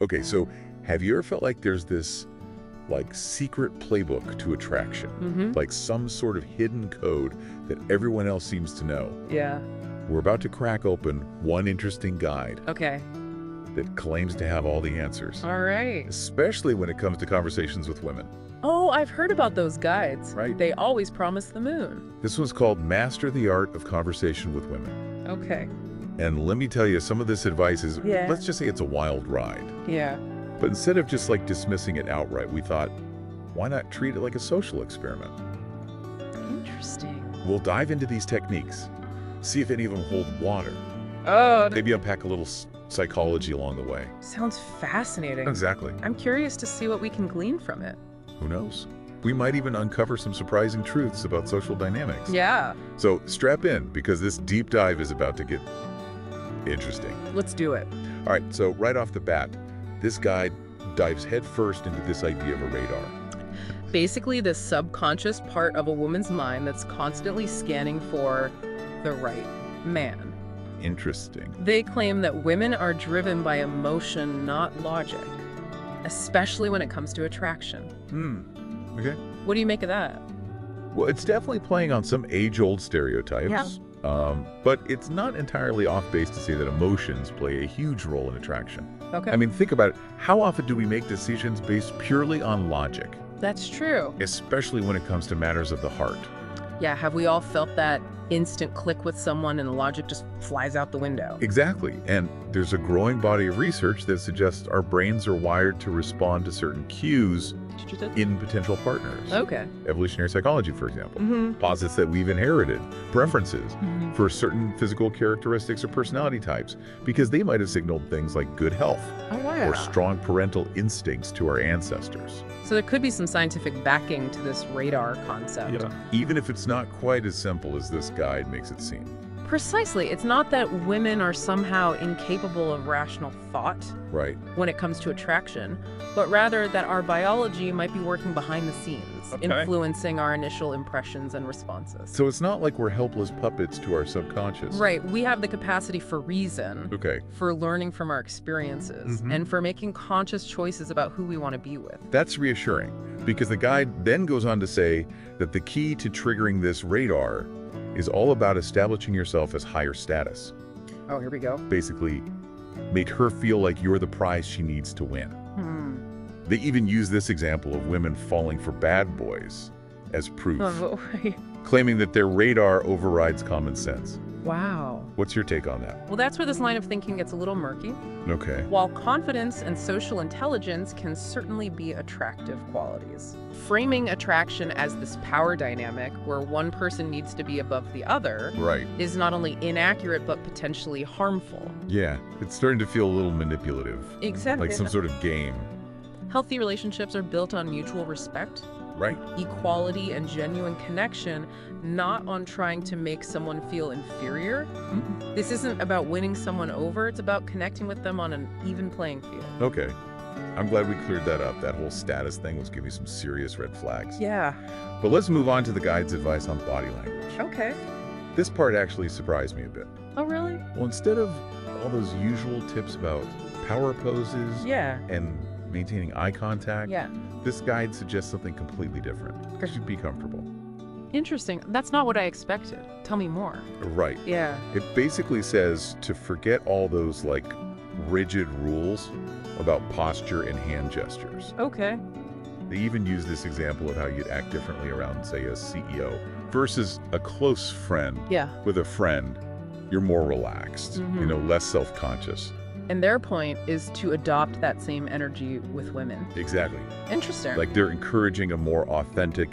Okay, so have you ever felt like there's this like secret playbook to attraction? Like some sort of hidden code that everyone else seems to know? Yeah. We're about to crack open one interesting guide Okay. that claims to have all the answers, All right. especially when it comes to conversations with women. Oh, I've heard about those guides. Right. They always promise the moon. This one's called Master the Art of Conversation with Women. Okay. And let me tell you, some of this advice is, Yeah. let's just say it's a wild ride. Yeah. But instead of just like dismissing it outright, we thought, why not treat it like a social experiment? Interesting. We'll dive into these techniques, see if any of them hold water, Oh, maybe unpack a little psychology along the way. sounds fascinating. Exactly. I'm curious to see what we can glean from it. Who knows? We might even uncover some surprising truths about social dynamics. Yeah. So strap in, because this deep dive is about to get interesting. Let's do it. All right, so right off the bat, this guide dives headfirst into this idea of a radar. Basically, this subconscious part of a woman's mind that's constantly scanning for the right man. Interesting. They claim that women are driven by emotion, not logic, especially when it comes to attraction. Okay. What do you make of that? Well, it's definitely playing on some age-old stereotypes. Yeah. But it's not entirely off base to say that emotions play a huge role in attraction. Okay. I mean, think about it. How often do we make decisions based purely on logic, That's true. especially when it comes to matters of the heart? Yeah, have we all felt that instant click with someone and the logic just flies out the window? Exactly. And there's a growing body of research that suggests our brains are wired to respond to certain cues in potential partners. Okay. Evolutionary psychology, for example, Mm-hmm. posits that we've inherited preferences for certain physical characteristics or personality types because they might have signaled things like good health Oh, wow. or strong parental instincts to our ancestors. So there could be some scientific backing to this radar concept. Even if it's not quite as simple as this guide makes it seem. Precisely. It's not that women are somehow incapable of rational thought Right. when it comes to attraction, but rather that our biology might be working behind the scenes, influencing our initial impressions and responses. So it's not like we're helpless puppets to our subconscious. Right. We have the capacity for reason, Okay. for learning from our experiences, and for making conscious choices about who we want to be with. That's reassuring because the guide then goes on to say that the key to triggering this radar is all about establishing yourself as higher status. Oh, here we go. Basically, make her feel like you're the prize she needs to win. They even use this example of women falling for bad boys as proof, Oh, claiming that their radar overrides common sense. wow. What's your take on that? Well, that's where this line of thinking gets a little murky. Okay. While confidence and social intelligence can certainly be attractive qualities, framing attraction as this power dynamic where one person needs to be above the other Right. is not only inaccurate but potentially harmful. Yeah, it's starting to feel a little manipulative, Exactly. like some sort of game. Healthy relationships are built on mutual respect, Right. equality, and genuine connection, not on trying to make someone feel inferior. This isn't about winning someone over, it's about connecting with them on an even playing field. Okay. I'm glad we cleared that up. That whole status thing was giving me some serious red flags. Yeah. But let's move on to the guide's advice on body language. Okay. This part actually surprised me a bit. Oh, really? Well, instead of all those usual tips about power poses Yeah. and maintaining eye contact, Yeah. this guide suggests something completely different. You should be comfortable. Interesting. That's not what I expected. Tell me more. Right. Yeah. It basically says to forget all those like rigid rules about posture and hand gestures. Okay. They even use this example of how you'd act differently around, say, a CEO versus a close friend. Yeah. With a friend, you're more relaxed, less self-conscious. And their point is to adopt that same energy with women. Exactly. Interesting. Like they're encouraging a more authentic,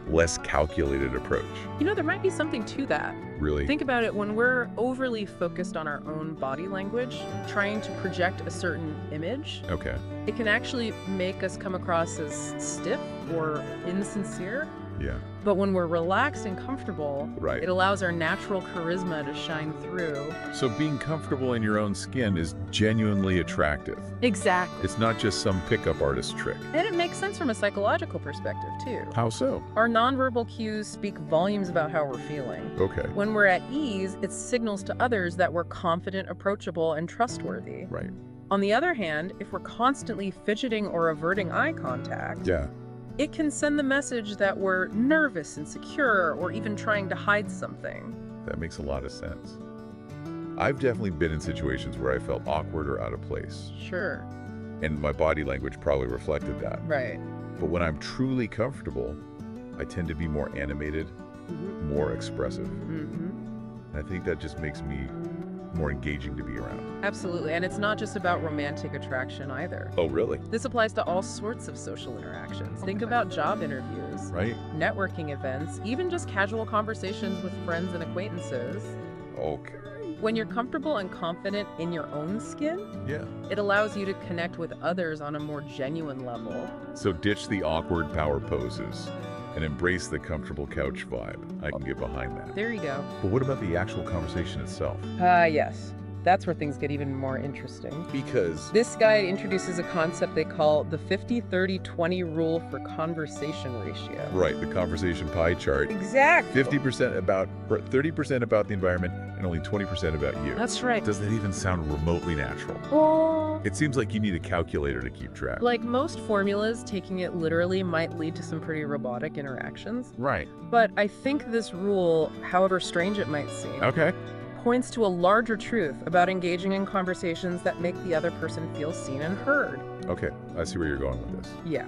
less calculated approach. there might be something to that. Really? Think about it, when we're overly focused on our own body language, trying to project a certain image, Okay. it can actually make us come across as stiff or insincere. Yeah. But when we're relaxed and comfortable, Right. it allows our natural charisma to shine through. So being comfortable in your own skin is genuinely attractive. Exactly. It's not just some pickup artist trick. And it makes sense from a psychological perspective, too. How so? Our nonverbal cues speak volumes about how we're feeling. Okay. When we're at ease, it signals to others that we're confident, approachable, and trustworthy. Right. On the other hand, if we're constantly fidgeting or averting eye contact, Yeah. it can send the message that we're nervous, insecure, or even trying to hide something. That makes a lot of sense. I've definitely been in situations where I felt awkward or out of place, Sure. and my body language probably reflected that. Right. But when I'm truly comfortable, I tend to be more animated, more expressive. Mm-hmm. And I think that just makes me more engaging to be around. Absolutely. And it's not just about romantic attraction either. Oh, really? This applies to all sorts of social interactions. Think about job interviews, Right? networking events, even just casual conversations with friends and acquaintances. Okay. When you're comfortable and confident in your own skin, Yeah. it allows you to connect with others on a more genuine level. So ditch the awkward power poses and embrace the comfortable couch vibe. I can get behind that. There you go. But what about the actual conversation itself? Yes. That's where things get even more interesting. Because This guide introduces a concept they call the 50-30-20 rule for conversation ratio. right, the conversation pie chart, Exactly. 50% about 30% about the environment and only 20% about you. That's right. Does that even sound remotely natural? Well, It seems like you need a calculator to keep track. like most formulas, taking it literally might lead to some pretty robotic interactions. Right. But I think this rule, however strange it might seem, Okay. points to a larger truth about engaging in conversations that make the other person feel seen and heard. Okay, I see where you're going with this. Yeah,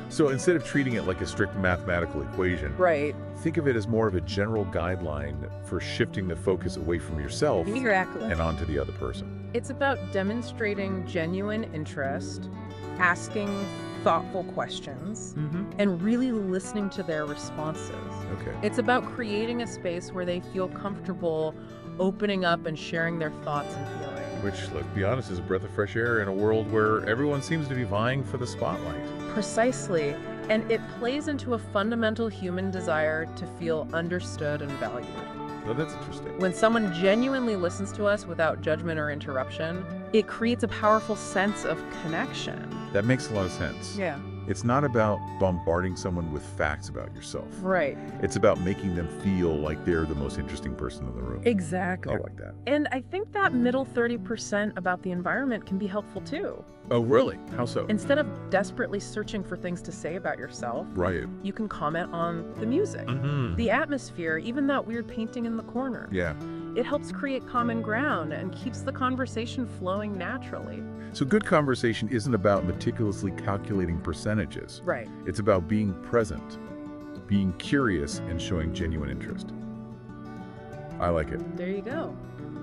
So instead of treating it like a strict mathematical equation, right. think of it as more of a general guideline for shifting the focus away from yourself Exactly. and onto the other person. It's about demonstrating genuine interest, asking thoughtful questions, and really listening to their responses. Okay. It's about creating a space where they feel comfortable opening up and sharing their thoughts and feelings. Which, let's be honest, is a breath of fresh air in a world where everyone seems to be vying for the spotlight. Precisely. And it plays into a fundamental human desire to feel understood and valued. Oh, that's interesting. When someone genuinely listens to us without judgment or interruption, it creates a powerful sense of connection. That makes a lot of sense. Yeah. It's not about bombarding someone with facts about yourself. Right. It's about making them feel like they're the most interesting person in the room. Exactly. I like that. And I think that middle 30% about the environment can be helpful too. Oh, really? How so? Instead of desperately searching for things to say about yourself, Right. you can comment on the music, Mm-hmm. the atmosphere, even that weird painting in the corner. Yeah. It helps create common ground and keeps the conversation flowing naturally. So good conversation isn't about meticulously calculating percentages. Right. It's about being present, being curious, and showing genuine interest. I like it. There you go.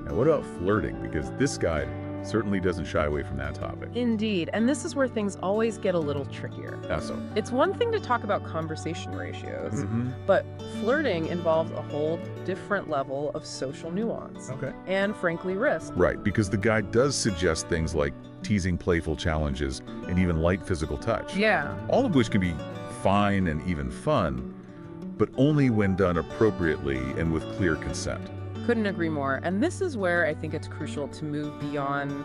Now, what about flirting? Because this guide certainly doesn't shy away from that topic. Indeed. And this is where things always get a little trickier. So. It's one thing to talk about conversation ratios, Mm-hmm. but flirting involves a whole different level of social nuance Okay. and, frankly, risk. Right, because the guide does suggest things like teasing playful challenges and even light physical touch. Yeah. All of which can be fine and even fun, but only when done appropriately and with clear consent. Couldn't agree more. And this is where I think it's crucial to move beyond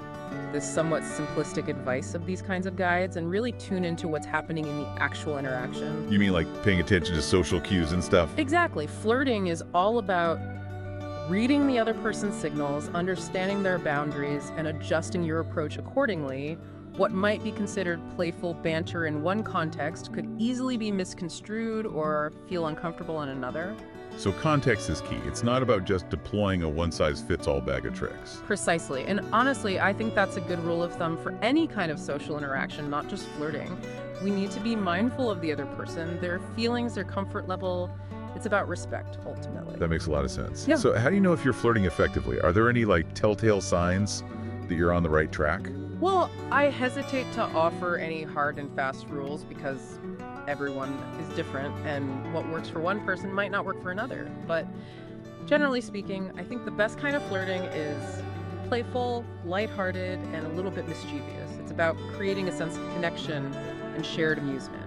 this somewhat simplistic advice of these kinds of guides and really tune into what's happening in the actual interaction. You mean like paying attention to social cues and stuff? Exactly. Flirting is all about reading the other person's signals, understanding their boundaries, and adjusting your approach accordingly. What might be considered playful banter in one context could easily be misconstrued or feel uncomfortable in another. So context is key. It's not about just deploying a one-size-fits-all bag of tricks. Precisely. And honestly, I think that's a good rule of thumb for any kind of social interaction, not just flirting. We need to be mindful of the other person, their feelings, their comfort level. It's about respect, ultimately. That makes a lot of sense. Yeah. So how do you know if you're flirting effectively? Are there any like telltale signs that you're on the right track? Well, I hesitate to offer any hard and fast rules because everyone is different and what works for one person might not work for another. But generally speaking, I think the best kind of flirting is playful, lighthearted, and a little bit mischievous. It's about creating a sense of connection and shared amusement.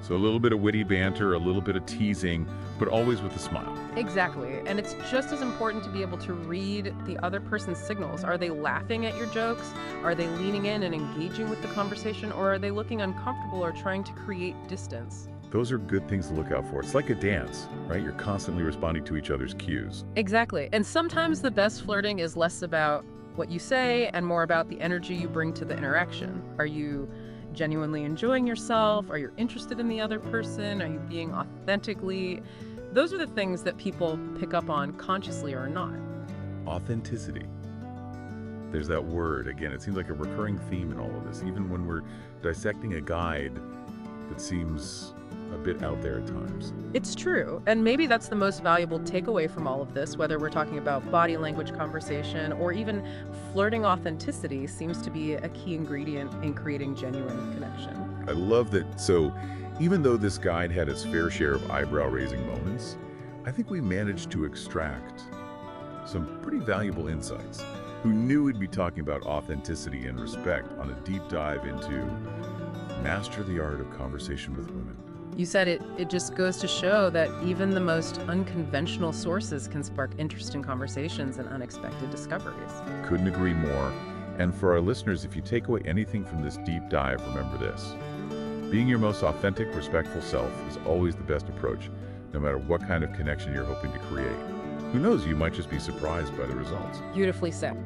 So a little bit of witty banter, a little bit of teasing, but always with a smile. Exactly. And it's just as important to be able to read the other person's signals. Are they laughing at your jokes? Are they leaning in and engaging with the conversation? Or are they looking uncomfortable or trying to create distance? Those are good things to look out for. It's like a dance, right? You're constantly responding to each other's cues. Exactly. And sometimes the best flirting is less about what you say and more about the energy you bring to the interaction. Are you genuinely enjoying yourself? Are you interested in the other person? Are you being authentically? Those are the things that people pick up on consciously or not. Authenticity. There's that word. Again, it seems like a recurring theme in all of this, even when we're dissecting a guide that seems a bit out there at times. It's true. And maybe that's the most valuable takeaway from all of this, whether we're talking about body language conversation or even flirting. Authenticity seems to be a key ingredient in creating genuine connection. I love that. So even though this guide had its fair share of eyebrow-raising moments, I think we managed to extract some pretty valuable insights. Who knew we'd be talking about authenticity and respect on a deep dive into Master the Art of Conversation with Women. You said it. It just goes to show that even the most unconventional sources can spark interesting conversations and unexpected discoveries. Couldn't agree more. And for our listeners, if you take away anything from this deep dive, remember this. Being your most authentic, respectful self is always the best approach, no matter what kind of connection you're hoping to create. Who knows, you might just be surprised by the results. Beautifully said.